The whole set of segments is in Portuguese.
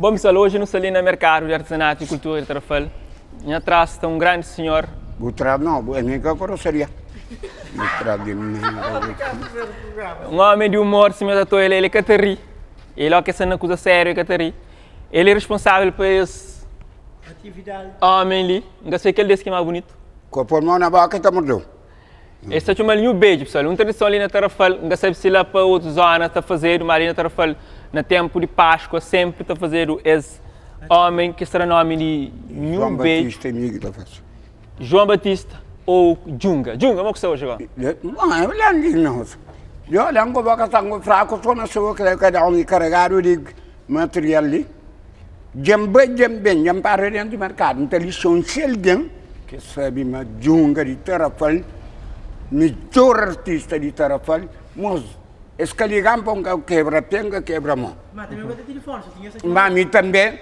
Bom, pessoal, hoje no Salina Mercado de Artesanato e Cultura de Tarrafal, e atrás está um grande senhor. Butrado não, é nem que eu seria. Butrado de mim. Um homem de humor, se me datou ele é Catari. Ele é que se não coisa séria, Catari. Ele é responsável por esse atividade. Homem ali, não sei que ele disse que é mais bonito. Com a pulmão na boca está morto. Este é um beijo, pessoal. Uma tradição ali na Tarrafal, não sei se lá para outras zonas está a fazer, mas ali na Tarrafal, no tempo de Páscoa, sempre está a fazer esse homem que será nome de João beijo. Batista e Miguel da Festa. João Batista ou Junga. Junga, como é que você hoje agora? Não, eu lembro não. Eu lembro que eu estava fraco, só na sua que cada um carregado de material ali. Jambe, para dentro do mercado. Então eles são alguém que sabe uma Junga de Tarrafal, melhor artista de Tarrafal, mas esse que ligam para um quebra-penga, quebra-mão. Mas também vai ter telefone, só tinha essa aqui. Mas também,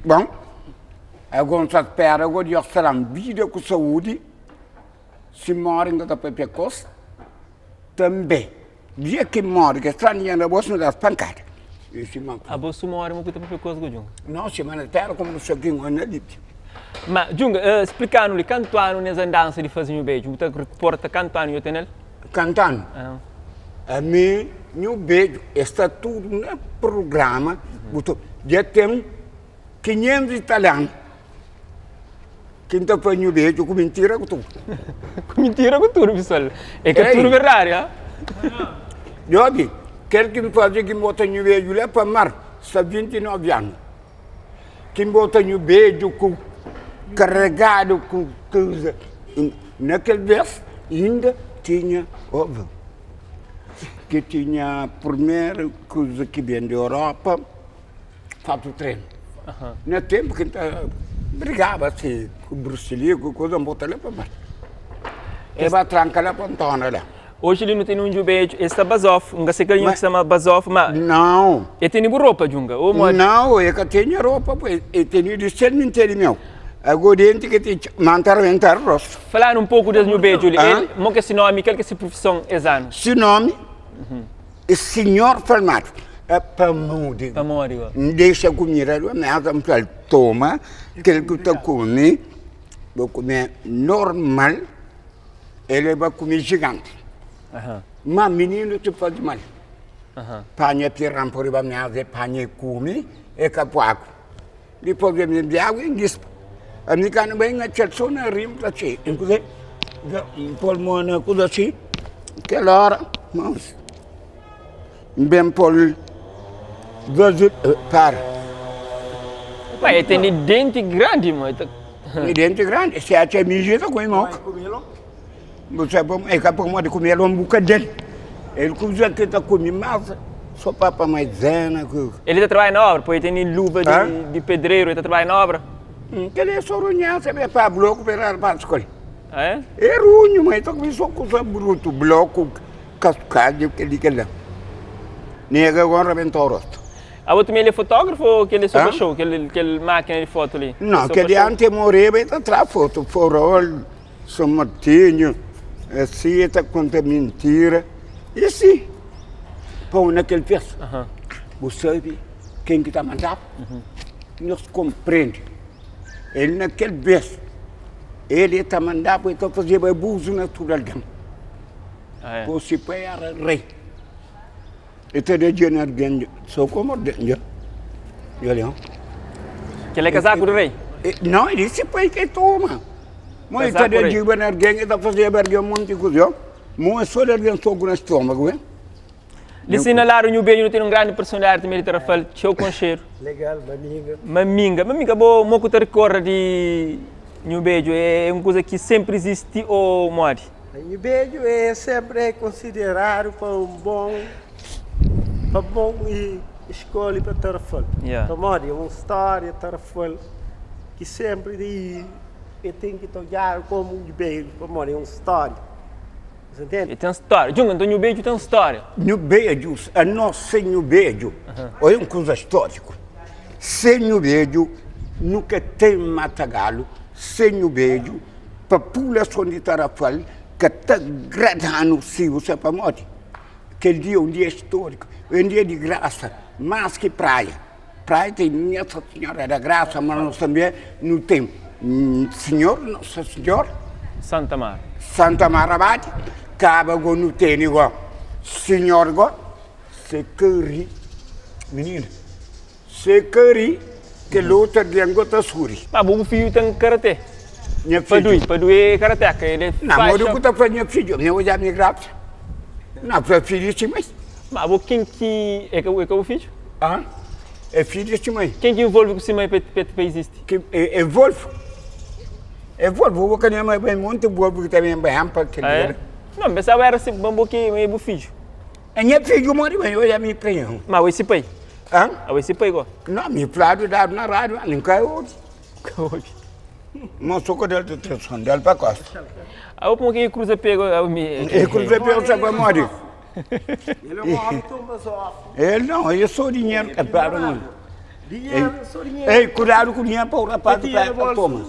bom, agora se espera, agora eu será vida com saúde, se morre ainda da Pepe Costa, também, dia que morre, que está na bolsa das pancadas. A bolsa mora muito para a coisa do Junga. Não, semana terra como não sei quem anda ali. Mas, Junga, explicando-lhe, quanto ano nessa dança de fazer um beijo? Você reporta quanto ano eu tenho ele? Cantando. A mim, meu beijo, está tudo no programa, já tem 500 italianos. Quem está fazendo beijo com mentira com tudo. Com mentira com tudo, pessoal. É que é tudo verdade, hein? Eu digo, quer que me faça que me bota no beijo lá para mar, está 29 anos. Que me bota no beijo com carregado com coisa. Naquele vez ainda tinha ovo. Que tinha a primeira coisa que vem da Europa, fato treino. No tempo que brigava assim, com o Bruxelas, com coisa, bota lá para baixo. E vai trancar lá para Antônio lá. Hoje ele não tem um beijo, esse é Basof, não sei que se chama Basof, mas... Não. Ele tem roupa, Junga? Não, eu tenho roupa, eu tenho de ser inteiro meu. Agora ele tem que manter o rosto. Falar um pouco desse meu beijo, ele, como que é esse nome, qual que é essa profissão exame? Esse nome é Senhor Falmato. É para morrer. Para morrer. Deixa comer a mesa, toma, aquele que está comendo, vou comer normal, ele vai comer gigante. Mas menino te faz mal. Panha tiram por a mesa, panha come, é capuaco. Depois de me dar água, diz, a minha cana bem na chelsona, rimpa assim. Inclusive, pulmão, coisa assim, aquela hora, mas, bem por para. Mas ele tem dente grande, mas... Dente grande, se acha mijita com o moco. Você é capaz de comer um bocadinho. Ele cozinha que está comendo massa, só para maisena. Ele está trabalhando na obra, porque ele tem luva de pedreiro, ele está trabalhando na obra. Ele é só runhão, você vai para bloco para a escola. É? É runho, mas está com só coisa bruto, bloco, cascado, aquele lá. Nega agora rebentou o rosto. A outra ele é fotógrafo ou aquele é super show, aquele máquina de foto ali? Não, aquele antes morreu, mas está atrás foto, forol, São Martinho, assim, está conta mentira. E assim, pô, naquele verso, você sabe quem que está mandando? Nós compreende. Ele naquele verso, ele está mandando para então fazer abuso natural. Você era rei. Então, de dia alguém só como dentro. Olha. Que ele é casado com o rei? Não, ele se põe que toma. Mas está de dia alguém está fazendo um monte de coisa. Mas só alguém só com o estômago, hein? Ele sinalaram o beijo, não tem grande personalidade também de Tarrafal, show com cheiro. Legal, maminga. Maminga, bom, muito te recorda de o beijo, é uma coisa que sempre existe ou morre? O beijo é sempre considerado para bom e escolha para Tarrafal. Então, é uma história Tarrafal que sempre tem que olhar como um beijo, é uma história. Você entende? E tem história. Junga, então o beijo tem história. No beijo, a nossa no beijo, é uma coisa histórica. Sem o beijo, nunca tem matagalo. Sem o beijo, a população de Tarrafal, que está gradando se você para morrer. Aquele dia é um dia histórico, é um dia de graça, mais que praia. praia tem Nossa Senhora da Graça, mas nós também não tem Senhor, Nossa Senhora, Santa Mar. Santa Marabade, acaba com não tem igual. Senhor, igual, se querer, menina, se querer, que luta de angota suri. Mas o filho tem karatê. Minha filha. Padui é karateca. Ele não, mas eu estou fazendo filho, eu já me gravo. Não, para filho de mãe. Mas quem que é o filho? Ah, é filho de mãe. Quem que envolve com o mãe para existe? Que envolve. Envolve, o que não é bem muito envolve que também é bem amplo. Não, pensava era assim, bambu que é o filho. É minha filha, eu já me preenho. Mas esse pai? Hã? Esse pai igual? Não, me falaram dado na rádio, não cai outro. Mas sou com ele de televisão, dele para costa. Aí eu que cruza pego. Cruza pego, sabe para morrer. Ele é um homem tão basófilo. Ele não, eu sou dinheiro que para não. Dinheiro, sou dinheiro. Ei, cuidado com dinheiro para o rapaz que para toma.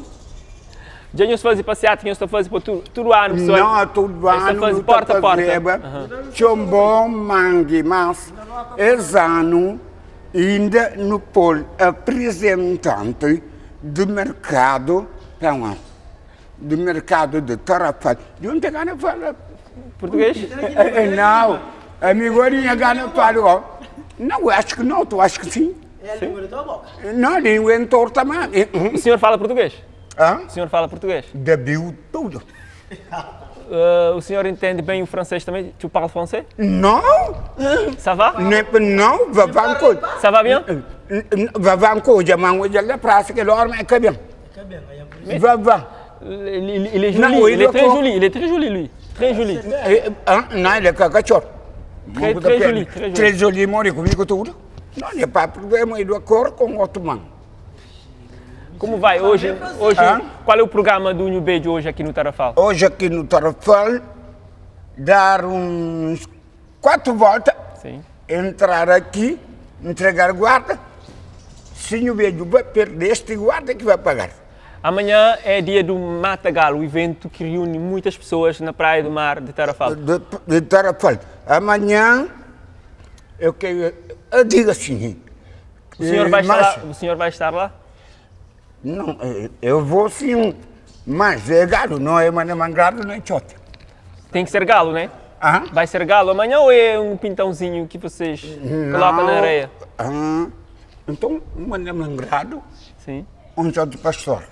Já não se faz passeata, não se faz para todo ano, pessoal. Não, todo ano, faz porta a porta. Chombom, mangue, mas esse ano ainda no polo representante do mercado, do mercado de Tarrafal. De onde é que fala? Português? Não, amigorinha gana fala. Não, acho que não, tu acho que sim. É a língua da tua boca? Não, a língua entorta mais. O senhor fala português? Hã? O senhor fala português? Debiu tudo. O senhor entende bem o francês também? Tu parles français? Não. Ça va? Não, vavanco. Ça va bien? Vavanco, já mango já da praça que dorme é cabelo. Vavan. Il est joli, il est très joli, il est très joli lui. Très joli. Não, ele é cachorro. Très joli, très joli. Très joli, mora comigo tudo. Não, não é para problema, ele é cor com outro mano. Como vai hoje? Qual é o programa do New Beijo hoje aqui no Tarrafal? Hoje aqui no Tarrafal, dar uns 4 voltas, sim, entrar aqui, entregar guarda. Se o Beijo vai perder este guarda que vai pagar. Amanhã é dia do Matagal, o evento que reúne muitas pessoas na Praia do Mar de Tarrafal. De Tarrafal. Amanhã, eu digo assim... O senhor vai estar lá? Não, eu vou sim, mas é galo, não é mangrado, não é chota. Tem que ser galo, né? Vai ser galo amanhã ou é um pintãozinho que vocês colocam na areia? Então, um mangrado, sim, um shot de pastor.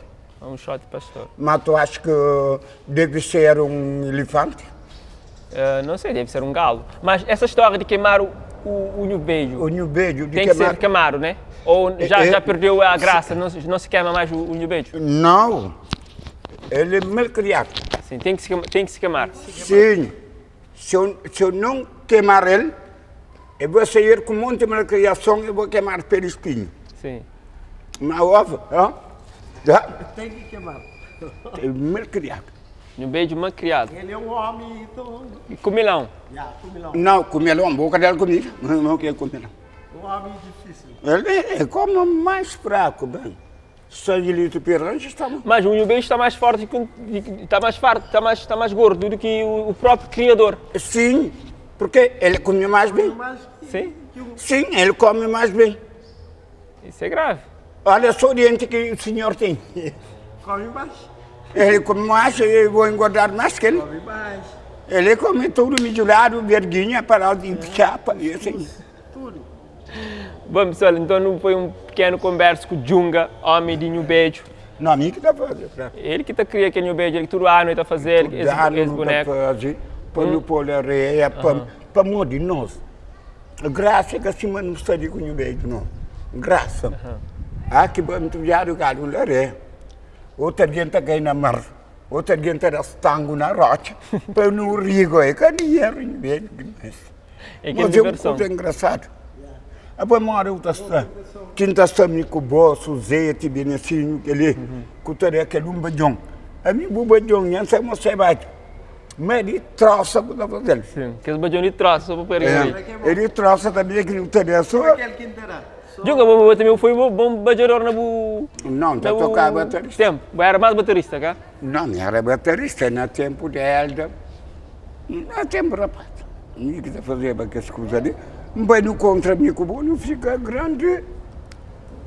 Um shot de pastor. Mas tu acha que deve ser um elefante? Não sei, deve ser um galo. Mas essa história de queimar o New Beijo... O New Beijo de tem que ser queimado, né? Ou já perdeu a graça, não se queima mais o New Beijo? Não, ele é mal criado. Sim, tem que se queimar. Sim, se eu não queimar ele, eu vou sair com um monte de malcriação e vou queimar pelo espinho. Sim. Mas óbvio, tem que queimar. É mal criado. New Beijo mal criado. Ele é um homem... E comilão? Comilão. Não, comelão, boca dela comida, não quer comelão. Um homem difícil. Ele é como mais fraco, bem. Sangue litro perante está... Mas o New Beijo está mais forte, está mais farto, está mais gordo do que o próprio criador. Sim, porque ele come mais bem. Sim? Sim, ele come mais bem. Isso é grave. Olha só o dente que o senhor tem. Come mais. Ele come mais, eu vou engordar mais que ele. Come mais. Ele come tudo midurado, verdinha, parado de chapa e assim. Tudo. Bom, pessoal, então não foi um pequeno conversa com o Junga, homem de New Beijo. Não, a mim que está fazendo. Ele que está criando aquele New Beijo, ele todo ano está fazendo esse boneco. Para o pôr areia, para morrer nós. Graça que assim não está de com o New Beijo, não. Graça. Aqui vamos enviar o galo na areia. Outra gente que na mar. Outra gente era estango na rocha. Para no rigo, é que dinheiro em vez de é que é diversão. Mas é engraçado. A boa mora outra está. Quinta está me com o bolso, zeite, bem assim, aquele, que teria aquele bajão. A mim o bajão, não sei como você vai. Mas ele troça para fazer. Sim, aquele bajão de troça só para pegar. Ele troça também que não teria só. Aquele que interessa. Junga, também foi bom bajador na bu... Não, já tocava baterista. Tempo, era mais baterista, cá? Não, era baterista, no tempo de Elda. No tempo, rapaz. Não que fazer para que as coisas ali. Mas no contra mim, como não fica grande,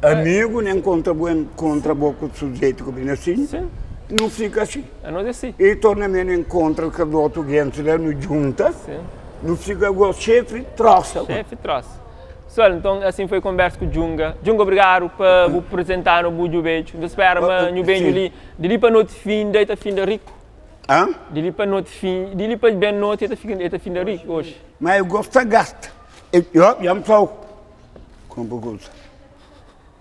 amigo, nem contra o sujeito que vem assim. Sim. Não fica assim. É não assim. E torna-me encontro com o outro gente lá no junta. Sim. Não fica o chefe troça. Chefe troça. Pessoal, então assim foi a conversa com o Junga. Junga, obrigado por apresentar o Bujo Beijo. Eu espero que o Beijo ali, de para noite fim, deita fim de rico. Hã? De para noite fim, de para bem noite, deita fim de rico hoje. Mas eu gosto de gasta. Eu me falo. Com coisa.